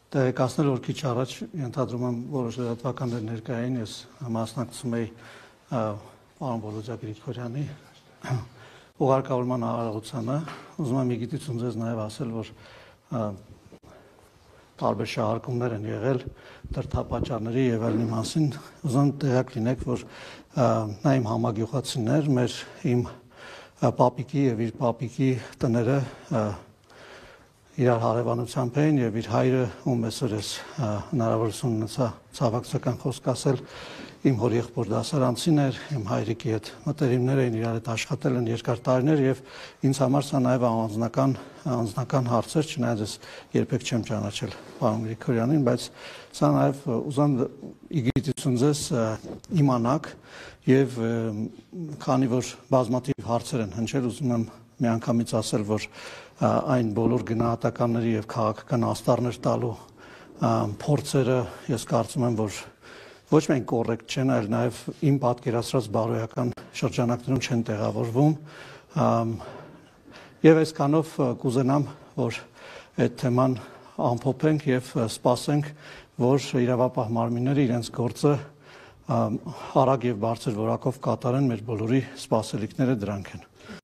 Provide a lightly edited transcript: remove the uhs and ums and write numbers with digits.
Տեղեկացնել, որ քիչ առաջ ենթադրում եմ որոշ լրատվականներ ներկայ էին, ես մասնակցում էի պարոն Բոլոջա Գրիգորյանի ուղարկավորման արարողությանը, ուզում եմ իգիտություն ձեզ նաև ասել, որ տարբեր շահարկումներ են եղել դրդապատճառների եւ այլնի մասին, ուզում եմ տեղյակ լինեք, որ նա իմ համագյուղացին էր, իմ պապիկի եւ իր պապիկի տները իրար հարևանությամբ էին եւ իր հայրը, ում այսօր ես հնարավորություն ունեցա ցավակցական խոսք ասել, իմ հոր եղբոր դասարանցին էր, իմ հայրիկի հետ մտերիմներ էին, իրար հետ աշխատել են երկար տարիներ եւ ինձ համար սա նաեւ անձնական հարց էր, չնայած ես երբեք չեմ ճանաչել պարոն Գրիգորյանին, բայց սա նաեւ ուզում իգիտություն ձեզ իմանաք եւ քանի որ բազմաթիվ հարցեր են հնչել, ուզում եմ միանգամից ասել, որ այն բոլոր գնահատականների եւ քաղաքական աստառներ տալու փորձերը ես կարծում եմ, որ ոչ միայն կոռեկտ չեն, այլ նաեւ իմ պատկերացրած բարոյական շրջանակներում չեն տեղավորվում եւ այսքանով կուզենամ, որ այդ թեման ամփոփենք եւ սպասենք, որ իրավապահ մարմինները իրենց գործը արագ եւ բարձր որակով կատարեն, մեր բոլորի սպասելիքները դրանք են։